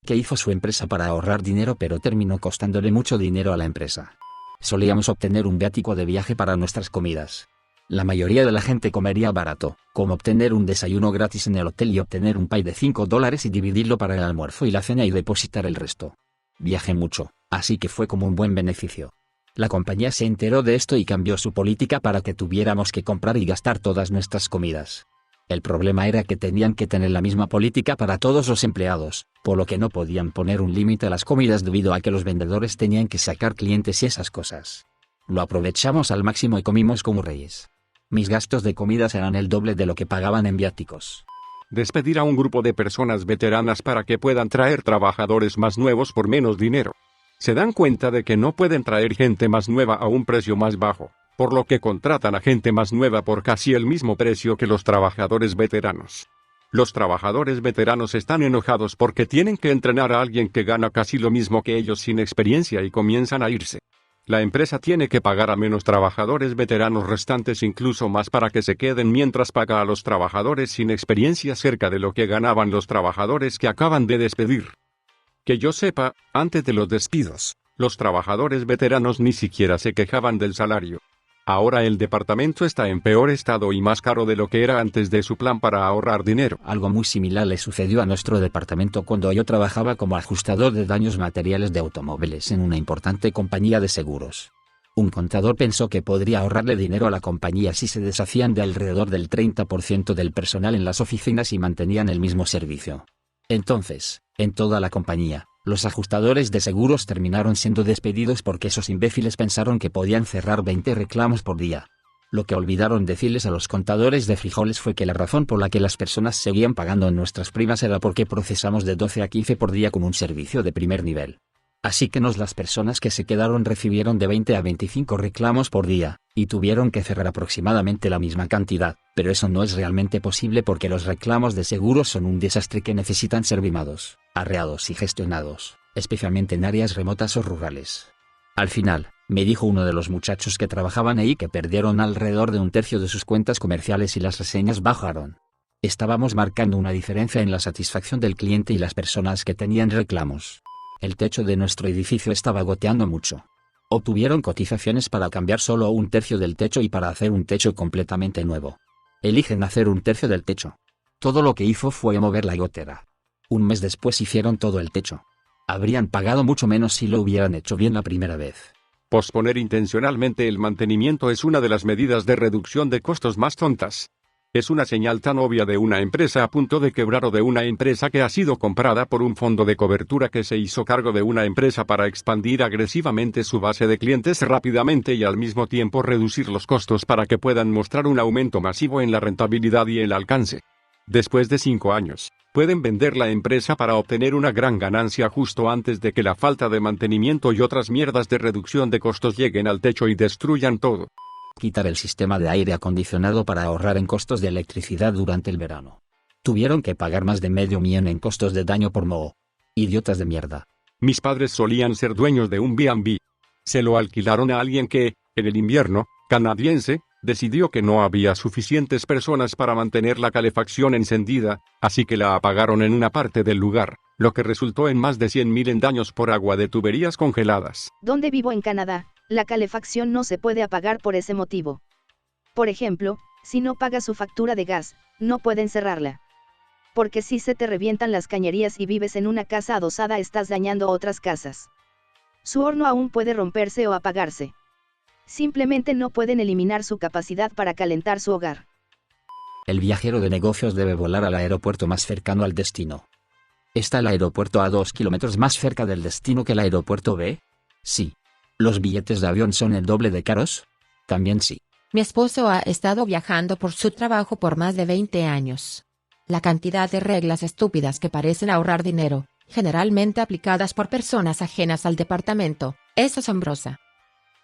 ¿Qué hizo su empresa para ahorrar dinero pero terminó costándole mucho dinero a la empresa? Solíamos obtener un viático de viaje para nuestras comidas. La mayoría de la gente comería barato, como obtener un desayuno gratis en el hotel y obtener un pay de $5 y dividirlo para el almuerzo y la cena y depositar el resto. Viajé mucho, así que fue como un buen beneficio. La compañía se enteró de esto y cambió su política para que tuviéramos que comprar y gastar todas nuestras comidas. El problema era que tenían que tener la misma política para todos los empleados, por lo que no podían poner un límite a las comidas debido a que los vendedores tenían que sacar clientes y esas cosas. Lo aprovechamos al máximo y comimos como reyes. Mis gastos de comidas eran el doble de lo que pagaban en viáticos. Despedir a un grupo de personas veteranas para que puedan traer trabajadores más nuevos por menos dinero. Se dan cuenta de que no pueden traer gente más nueva a un precio más bajo, por lo que contratan a gente más nueva por casi el mismo precio que los trabajadores veteranos. Los trabajadores veteranos están enojados porque tienen que entrenar a alguien que gana casi lo mismo que ellos sin experiencia y comienzan a irse. La empresa tiene que pagar a menos trabajadores veteranos restantes, incluso más, para que se queden, mientras paga a los trabajadores sin experiencia cerca de lo que ganaban los trabajadores que acaban de despedir. Que yo sepa, antes de los despidos, los trabajadores veteranos ni siquiera se quejaban del salario. Ahora el departamento está en peor estado y más caro de lo que era antes de su plan para ahorrar dinero. Algo muy similar le sucedió a nuestro departamento cuando yo trabajaba como ajustador de daños materiales de automóviles en una importante compañía de seguros. Un contador pensó que podría ahorrarle dinero a la compañía si se deshacían de alrededor del 30% del personal en las oficinas y mantenían el mismo servicio. Entonces, en toda la compañía, los ajustadores de seguros terminaron siendo despedidos porque esos imbéciles pensaron que podían cerrar 20 reclamos por día. Lo que olvidaron decirles a los contadores de frijoles fue que la razón por la que las personas seguían pagando nuestras primas era porque procesamos de 12 a 15 por día con un servicio de primer nivel. Así que las personas que se quedaron recibieron de 20 a 25 reclamos por día, y tuvieron que cerrar aproximadamente la misma cantidad, pero eso no es realmente posible porque los reclamos de seguros son un desastre que necesitan ser mimados, arreados y gestionados, especialmente en áreas remotas o rurales. Al final, me dijo uno de los muchachos que trabajaban ahí que perdieron alrededor de un tercio de sus cuentas comerciales y las reseñas bajaron. Estábamos marcando una diferencia en la satisfacción del cliente y las personas que tenían reclamos. El techo de nuestro edificio estaba goteando mucho. Obtuvieron cotizaciones para cambiar solo un tercio del techo y para hacer un techo completamente nuevo. Eligen hacer un tercio del techo. Todo lo que hizo fue mover la gotera. Un mes después hicieron todo el techo. Habrían pagado mucho menos si lo hubieran hecho bien la primera vez. Posponer intencionalmente el mantenimiento es una de las medidas de reducción de costos más tontas. Es una señal tan obvia de una empresa a punto de quebrar o de una empresa que ha sido comprada por un fondo de cobertura que se hizo cargo de una empresa para expandir agresivamente su base de clientes rápidamente y al mismo tiempo reducir los costos para que puedan mostrar un aumento masivo en la rentabilidad y el alcance. Después de 5 años, pueden vender la empresa para obtener una gran ganancia justo antes de que la falta de mantenimiento y otras mierdas de reducción de costos lleguen al techo y destruyan todo. Quitar el sistema de aire acondicionado para ahorrar en costos de electricidad durante el verano. Tuvieron que pagar más de $500,000 en costos de daño por moho. Idiotas de mierda. Mis padres solían ser dueños de un B&B. Se lo alquilaron a alguien que, en el invierno, canadiense, decidió que no había suficientes personas para mantener la calefacción encendida, así que la apagaron en una parte del lugar, lo que resultó en más de 100,000 en daños por agua de tuberías congeladas. Donde vivo en Canadá, la calefacción no se puede apagar por ese motivo. Por ejemplo, si no pagas su factura de gas, no pueden cerrarla. Porque si se te revientan las cañerías y vives en una casa adosada, estás dañando otras casas. Su horno aún puede romperse o apagarse. Simplemente no pueden eliminar su capacidad para calentar su hogar. El viajero de negocios debe volar al aeropuerto más cercano al destino. ¿Está el aeropuerto a 2 kilómetros más cerca del destino que el aeropuerto B? Sí. ¿Los billetes de avión son el doble de caros? También sí. Mi esposo ha estado viajando por su trabajo por más de 20 años. La cantidad de reglas estúpidas que parecen ahorrar dinero, generalmente aplicadas por personas ajenas al departamento, es asombrosa.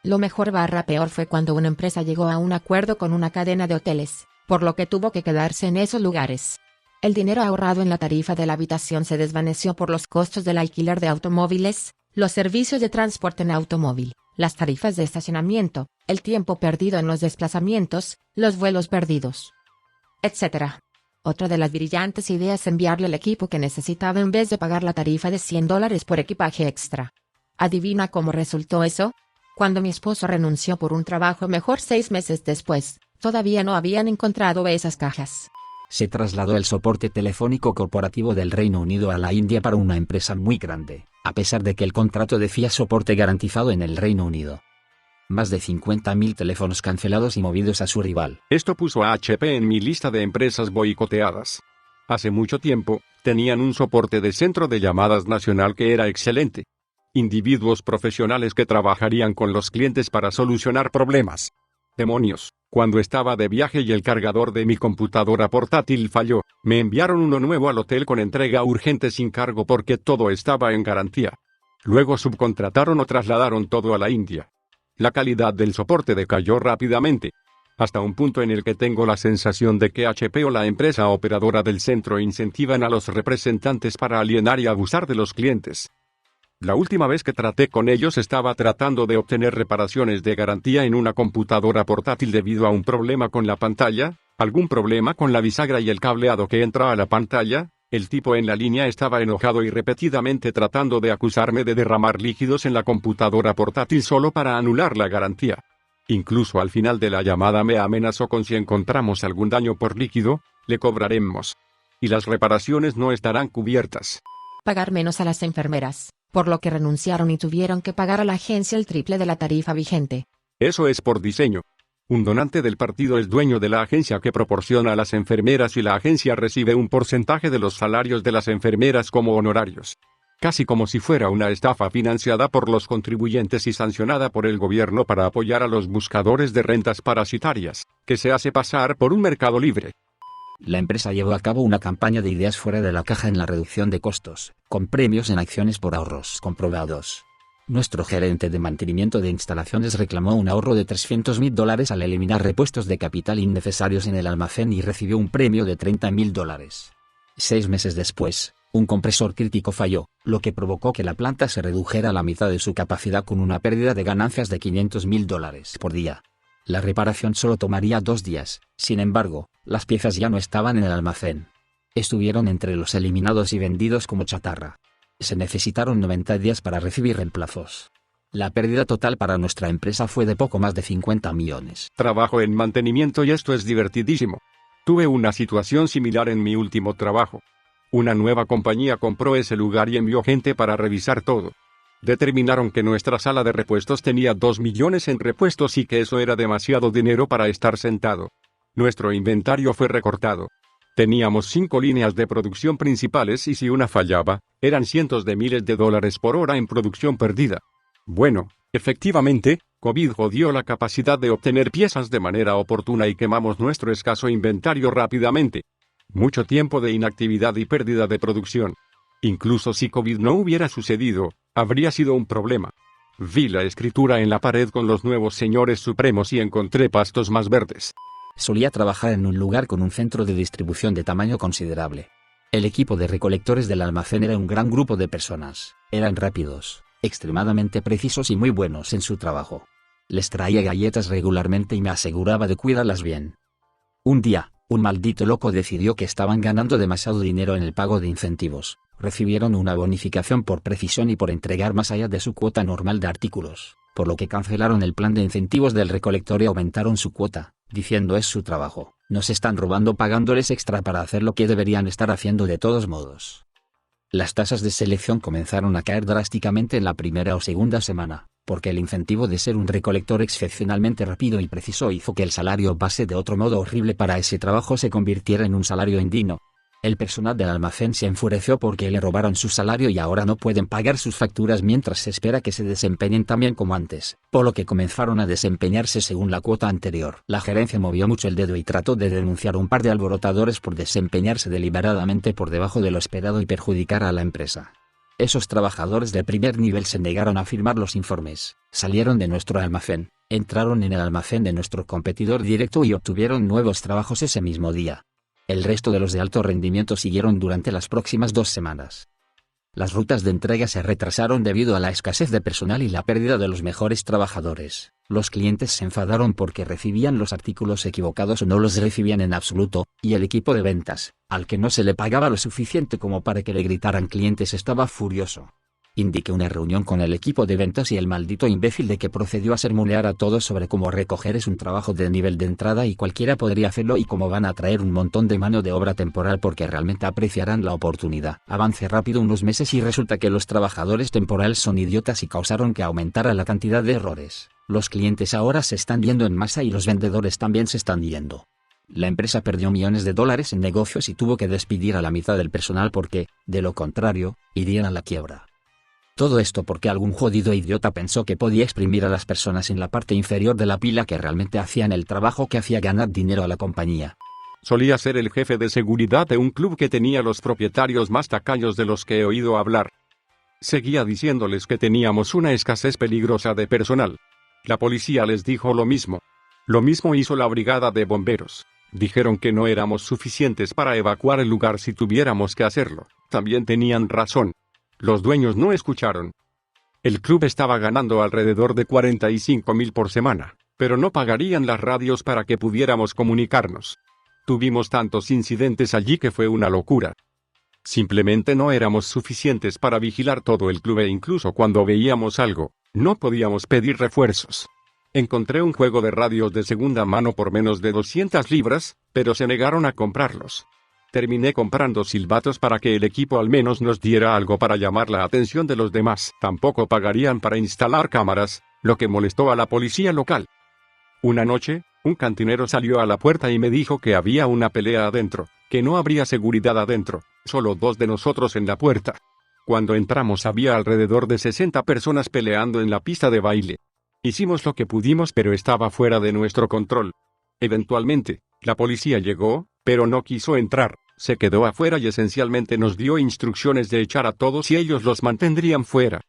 Lo mejor / peor fue cuando una empresa llegó a un acuerdo con una cadena de hoteles, por lo que tuvo que quedarse en esos lugares. El dinero ahorrado en la tarifa de la habitación se desvaneció por los costos del alquiler de automóviles, los servicios de transporte en automóvil, las tarifas de estacionamiento, el tiempo perdido en los desplazamientos, los vuelos perdidos, etc. Otra de las brillantes ideas es enviarle el equipo que necesitaba en vez de pagar la tarifa de $100 por equipaje extra. ¿Adivina cómo resultó eso? Cuando mi esposo renunció por un trabajo mejor 6 meses después, todavía no habían encontrado esas cajas. Se trasladó el soporte telefónico corporativo del Reino Unido a la India para una empresa muy grande, a pesar de que el contrato decía soporte garantizado en el Reino Unido. Más de 50.000 teléfonos cancelados y movidos a su rival. Esto puso a HP en mi lista de empresas boicoteadas. Hace mucho tiempo, tenían un soporte de centro de llamadas nacional que era excelente. Individuos profesionales que trabajarían con los clientes para solucionar problemas. Demonios, cuando estaba de viaje y el cargador de mi computadora portátil falló, me enviaron uno nuevo al hotel con entrega urgente sin cargo porque todo estaba en garantía. Luego subcontrataron o trasladaron todo a la India. La calidad del soporte decayó rápidamente, hasta un punto en el que tengo la sensación de que HP o la empresa operadora del centro incentivan a los representantes para alienar y abusar de los clientes. La última vez que traté con ellos estaba tratando de obtener reparaciones de garantía en una computadora portátil debido a un problema con la pantalla, algún problema con la bisagra y el cableado que entra a la pantalla. El tipo en la línea estaba enojado y repetidamente tratando de acusarme de derramar líquidos en la computadora portátil solo para anular la garantía. Incluso al final de la llamada me amenazó con si encontramos algún daño por líquido, le cobraremos. Y las reparaciones no estarán cubiertas. Pagar menos a las enfermeras, por lo que renunciaron y tuvieron que pagar a la agencia el triple de la tarifa vigente. Eso es por diseño. Un donante del partido es dueño de la agencia que proporciona a las enfermeras y la agencia recibe un porcentaje de los salarios de las enfermeras como honorarios. Casi como si fuera una estafa financiada por los contribuyentes y sancionada por el gobierno para apoyar a los buscadores de rentas parasitarias, que se hace pasar por un mercado libre. La empresa llevó a cabo una campaña de ideas fuera de la caja en la reducción de costos, con premios en acciones por ahorros comprobados. Nuestro gerente de mantenimiento de instalaciones reclamó un ahorro de $300.000 al eliminar repuestos de capital innecesarios en el almacén y recibió un premio de $30.000. 6 meses después, un compresor crítico falló, lo que provocó que la planta se redujera a la mitad de su capacidad con una pérdida de ganancias de $500.000 por día. La reparación solo tomaría 2 días, sin embargo, las piezas ya no estaban en el almacén. Estuvieron entre los eliminados y vendidos como chatarra. Se necesitaron 90 días para recibir reemplazos. La pérdida total para nuestra empresa fue de poco más de 50 millones. Trabajo en mantenimiento y esto es divertidísimo. Tuve una situación similar en mi último trabajo. Una nueva compañía compró ese lugar y envió gente para revisar todo. Determinaron que nuestra sala de repuestos tenía 2 millones en repuestos y que eso era demasiado dinero para estar sentado. Nuestro inventario fue recortado. Teníamos 5 líneas de producción principales y si una fallaba, eran cientos de miles de dólares por hora en producción perdida. Bueno, efectivamente, COVID jodió la capacidad de obtener piezas de manera oportuna y quemamos nuestro escaso inventario rápidamente. Mucho tiempo de inactividad y pérdida de producción. Incluso si COVID no hubiera sucedido, habría sido un problema. Vi la escritura en la pared con los nuevos señores supremos y encontré pastos más verdes. Solía trabajar en un lugar con un centro de distribución de tamaño considerable. El equipo de recolectores del almacén era un gran grupo de personas. Eran rápidos, extremadamente precisos y muy buenos en su trabajo. Les traía galletas regularmente y me aseguraba de cuidarlas bien. Un día, un maldito loco decidió que estaban ganando demasiado dinero en el pago de incentivos. Recibieron una bonificación por precisión y por entregar más allá de su cuota normal de artículos, por lo que cancelaron el plan de incentivos del recolector y aumentaron su cuota, diciendo es su trabajo, nos están robando pagándoles extra para hacer lo que deberían estar haciendo de todos modos. Las tasas de selección comenzaron a caer drásticamente en la primera o segunda semana, porque el incentivo de ser un recolector excepcionalmente rápido y preciso hizo que el salario base de otro modo horrible para ese trabajo se convirtiera en un salario indigno. El personal del almacén se enfureció porque le robaron su salario y ahora no pueden pagar sus facturas mientras se espera que se desempeñen tan bien como antes, por lo que comenzaron a desempeñarse según la cuota anterior. La gerencia movió mucho el dedo y trató de denunciar a un par de alborotadores por desempeñarse deliberadamente por debajo de lo esperado y perjudicar a la empresa. Esos trabajadores de primer nivel se negaron a firmar los informes, salieron de nuestro almacén, entraron en el almacén de nuestro competidor directo y obtuvieron nuevos trabajos ese mismo día. El resto de los de alto rendimiento siguieron durante las próximas 2 semanas. Las rutas de entrega se retrasaron debido a la escasez de personal y la pérdida de los mejores trabajadores. Los clientes se enfadaron porque recibían los artículos equivocados o no los recibían en absoluto, y el equipo de ventas, al que no se le pagaba lo suficiente como para que le gritaran clientes, estaba furioso. Indiqué una reunión con el equipo de ventas y el maldito imbécil de que procedió a sermonear a todos sobre cómo recoger es un trabajo de nivel de entrada y cualquiera podría hacerlo y cómo van a traer un montón de mano de obra temporal porque realmente apreciarán la oportunidad. Avancé rápido unos meses y resulta que los trabajadores temporales son idiotas y causaron que aumentara la cantidad de errores. Los clientes ahora se están yendo en masa y los vendedores también se están yendo. La empresa perdió millones de dólares en negocios y tuvo que despedir a la mitad del personal porque, de lo contrario, irían a la quiebra. Todo esto porque algún jodido idiota pensó que podía exprimir a las personas en la parte inferior de la pila que realmente hacían el trabajo que hacía ganar dinero a la compañía. Solía ser el jefe de seguridad de un club que tenía los propietarios más tacaños de los que he oído hablar. Seguía diciéndoles que teníamos una escasez peligrosa de personal. La policía les dijo lo mismo. Lo mismo hizo la brigada de bomberos. Dijeron que no éramos suficientes para evacuar el lugar si tuviéramos que hacerlo. También tenían razón. Los dueños no escucharon. El club estaba ganando alrededor de 45,000 por semana, pero no pagarían las radios para que pudiéramos comunicarnos. Tuvimos tantos incidentes allí que fue una locura. Simplemente no éramos suficientes para vigilar todo el club e incluso cuando veíamos algo, no podíamos pedir refuerzos. Encontré un juego de radios de segunda mano por menos de 200 libras, pero se negaron a comprarlos. Terminé comprando silbatos para que el equipo al menos nos diera algo para llamar la atención de los demás. Tampoco pagarían para instalar cámaras, lo que molestó a la policía local. Una noche, un cantinero salió a la puerta y me dijo que había una pelea adentro, que no habría seguridad adentro, solo 2 de nosotros en la puerta. Cuando entramos había alrededor de 60 personas peleando en la pista de baile. Hicimos lo que pudimos pero estaba fuera de nuestro control. Eventualmente, la policía llegó, pero no quiso entrar. Se quedó afuera y esencialmente nos dio instrucciones de echar a todos y ellos los mantendrían fuera.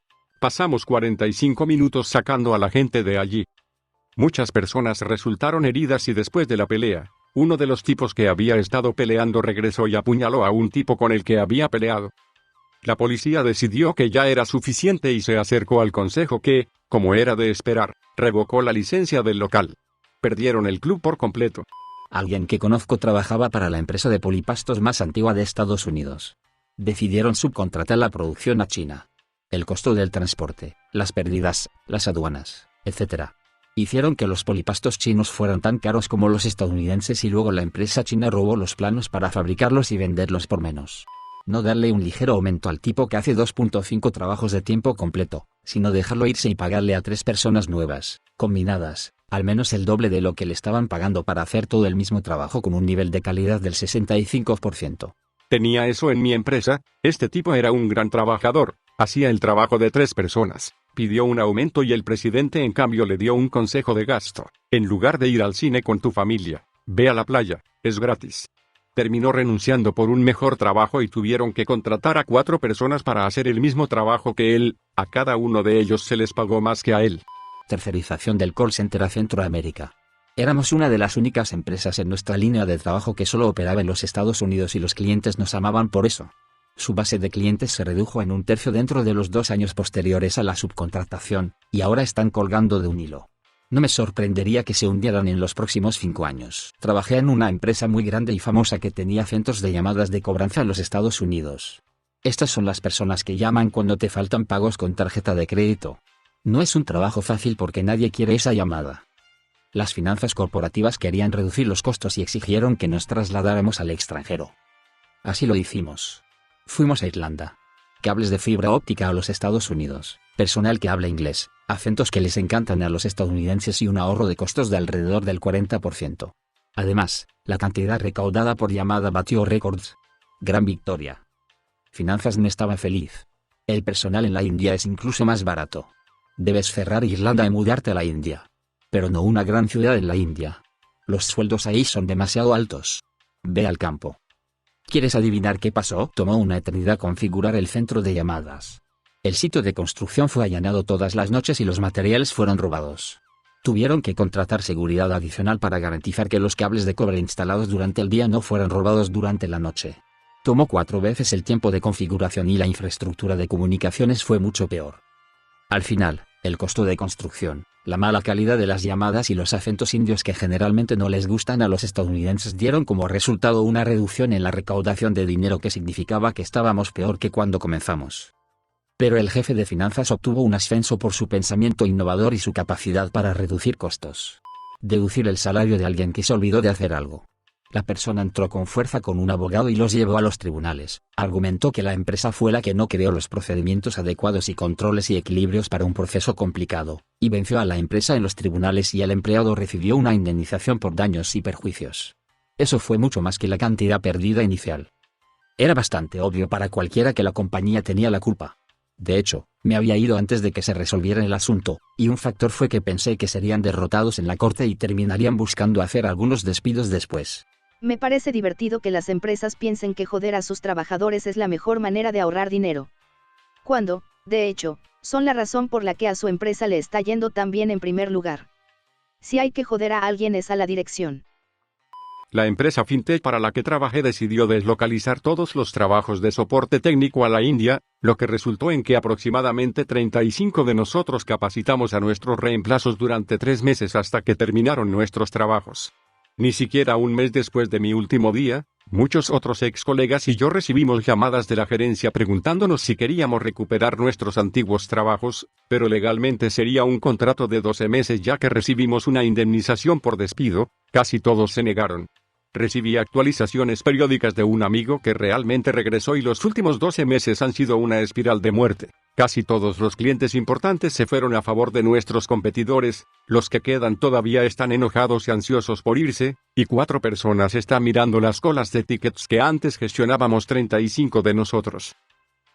Pasamos 45 minutos sacando a la gente de allí. Muchas personas resultaron heridas y después de la pelea, uno de los tipos que había estado peleando regresó y apuñaló a un tipo con el que había peleado. La policía decidió que ya era suficiente y se acercó al consejo que, como era de esperar, revocó la licencia del local. Perdieron el club por completo. Alguien que conozco trabajaba para la empresa de polipastos más antigua de Estados Unidos. Decidieron subcontratar la producción a China. El costo del transporte, las pérdidas, las aduanas, etc. Hicieron que los polipastos chinos fueran tan caros como los estadounidenses y luego la empresa china robó los planos para fabricarlos y venderlos por menos. No darle un ligero aumento al tipo que hace 2.5 trabajos de tiempo completo, sino dejarlo irse y pagarle a 3 personas nuevas, combinadas, al menos el doble de lo que le estaban pagando para hacer todo el mismo trabajo con un nivel de calidad del 65%. Tenía eso en mi empresa, este tipo era un gran trabajador, hacía el trabajo de 3 personas, pidió un aumento y el presidente en cambio le dio un consejo de gasto. En lugar de ir al cine con tu familia, ve a la playa, es gratis. Terminó renunciando por un mejor trabajo y tuvieron que contratar a 4 personas para hacer el mismo trabajo que él, a cada uno de ellos se les pagó más que a él. Tercerización del call center a Centroamérica. Éramos una de las únicas empresas en nuestra línea de trabajo que solo operaba en los Estados Unidos y los clientes nos amaban por eso. Su base de clientes se redujo en 1/3 dentro de los 2 años posteriores a la subcontratación, y ahora están colgando de un hilo. No me sorprendería que se hundieran en los próximos 5 años. Trabajé en una empresa muy grande y famosa que tenía cientos de llamadas de cobranza en los Estados Unidos. Estas son las personas que llaman cuando te faltan pagos con tarjeta de crédito. No es un trabajo fácil porque nadie quiere esa llamada. Las finanzas corporativas querían reducir los costos y exigieron que nos trasladáramos al extranjero. Así lo hicimos. Fuimos a Irlanda. Cables de fibra óptica a los Estados Unidos, personal que habla inglés, acentos que les encantan a los estadounidenses y un ahorro de costos de alrededor del 40%. Además, la cantidad recaudada por llamada batió récords. Gran victoria. Finanzas no estaba feliz. El personal en la India es incluso más barato. Debes cerrar Irlanda y mudarte a la India. Pero no una gran ciudad en la India. Los sueldos ahí son demasiado altos. Ve al campo. ¿Quieres adivinar qué pasó? Tomó una eternidad configurar el centro de llamadas. El sitio de construcción fue allanado todas las noches y los materiales fueron robados. Tuvieron que contratar seguridad adicional para garantizar que los cables de cobre instalados durante el día no fueran robados durante la noche. Tomó 4 veces el tiempo de configuración y la infraestructura de comunicaciones fue mucho peor. Al final, el costo de construcción, la mala calidad de las llamadas y los acentos indios que generalmente no les gustan a los estadounidenses dieron como resultado una reducción en la recaudación de dinero que significaba que estábamos peor que cuando comenzamos. Pero el jefe de finanzas obtuvo un ascenso por su pensamiento innovador y su capacidad para reducir costos. Deducir el salario de alguien que se olvidó de hacer algo. La persona entró con fuerza con un abogado y los llevó a los tribunales. Argumentó que la empresa fue la que no creó los procedimientos adecuados y controles y equilibrios para un proceso complicado, y venció a la empresa en los tribunales y el empleado recibió una indemnización por daños y perjuicios. Eso fue mucho más que la cantidad perdida inicial. Era bastante obvio para cualquiera que la compañía tenía la culpa. De hecho, me había ido antes de que se resolviera el asunto, y un factor fue que pensé que serían derrotados en la corte y terminarían buscando hacer algunos despidos después. Me parece divertido que las empresas piensen que joder a sus trabajadores es la mejor manera de ahorrar dinero. Cuando, de hecho, son la razón por la que a su empresa le está yendo tan bien en primer lugar. Si hay que joder a alguien es a la dirección. La empresa fintech para la que trabajé decidió deslocalizar todos los trabajos de soporte técnico a la India, lo que resultó en que aproximadamente 35 de nosotros capacitamos a nuestros reemplazos durante 3 meses hasta que terminaron nuestros trabajos. Ni siquiera un mes después de mi último día, muchos otros ex colegas y yo recibimos llamadas de la gerencia preguntándonos si queríamos recuperar nuestros antiguos trabajos, pero legalmente sería un contrato de 12 meses ya que recibimos una indemnización por despido. Casi todos se negaron. Recibí actualizaciones periódicas de un amigo que realmente regresó y los últimos 12 meses han sido una espiral de muerte. Casi todos los clientes importantes se fueron a favor de nuestros competidores, los que quedan todavía están enojados y ansiosos por irse, y 4 personas están mirando las colas de tickets que antes gestionábamos 35 de nosotros.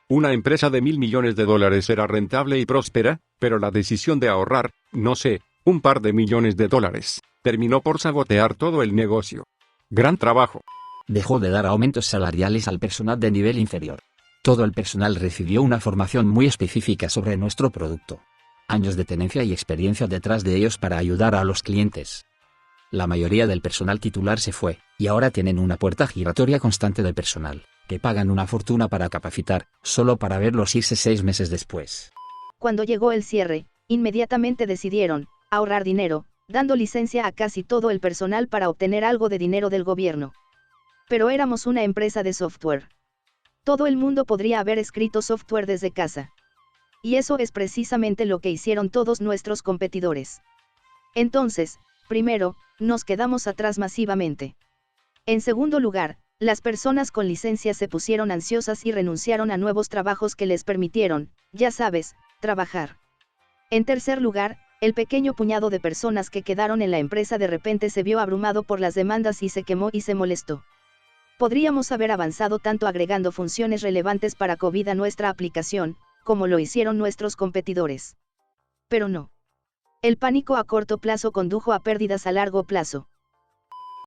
Una empresa de $1.000 millones era rentable y próspera, pero la decisión de ahorrar, no sé, un par de millones de dólares, terminó por sabotear todo el negocio. Gran trabajo. Dejó de dar aumentos salariales al personal de nivel inferior. Todo el personal recibió una formación muy específica sobre nuestro producto. Años de tenencia y experiencia detrás de ellos para ayudar a los clientes. La mayoría del personal titular se fue, y ahora tienen una puerta giratoria constante de personal, que pagan una fortuna para capacitar, solo para verlos irse 6 meses después. Cuando llegó el cierre, inmediatamente decidieron ahorrar dinero, dando licencia a casi todo el personal para obtener algo de dinero del gobierno. Pero éramos una empresa de software. Todo el mundo podría haber escrito software desde casa. Y eso es precisamente lo que hicieron todos nuestros competidores. Entonces, primero, nos quedamos atrás masivamente. En segundo lugar, las personas con licencia se pusieron ansiosas y renunciaron a nuevos trabajos que les permitieron, ya sabes, trabajar. En tercer lugar, el pequeño puñado de personas que quedaron en la empresa de repente se vio abrumado por las demandas y se quemó y se molestó. Podríamos haber avanzado tanto agregando funciones relevantes para COVID a nuestra aplicación, como lo hicieron nuestros competidores. Pero no. El pánico a corto plazo condujo a pérdidas a largo plazo.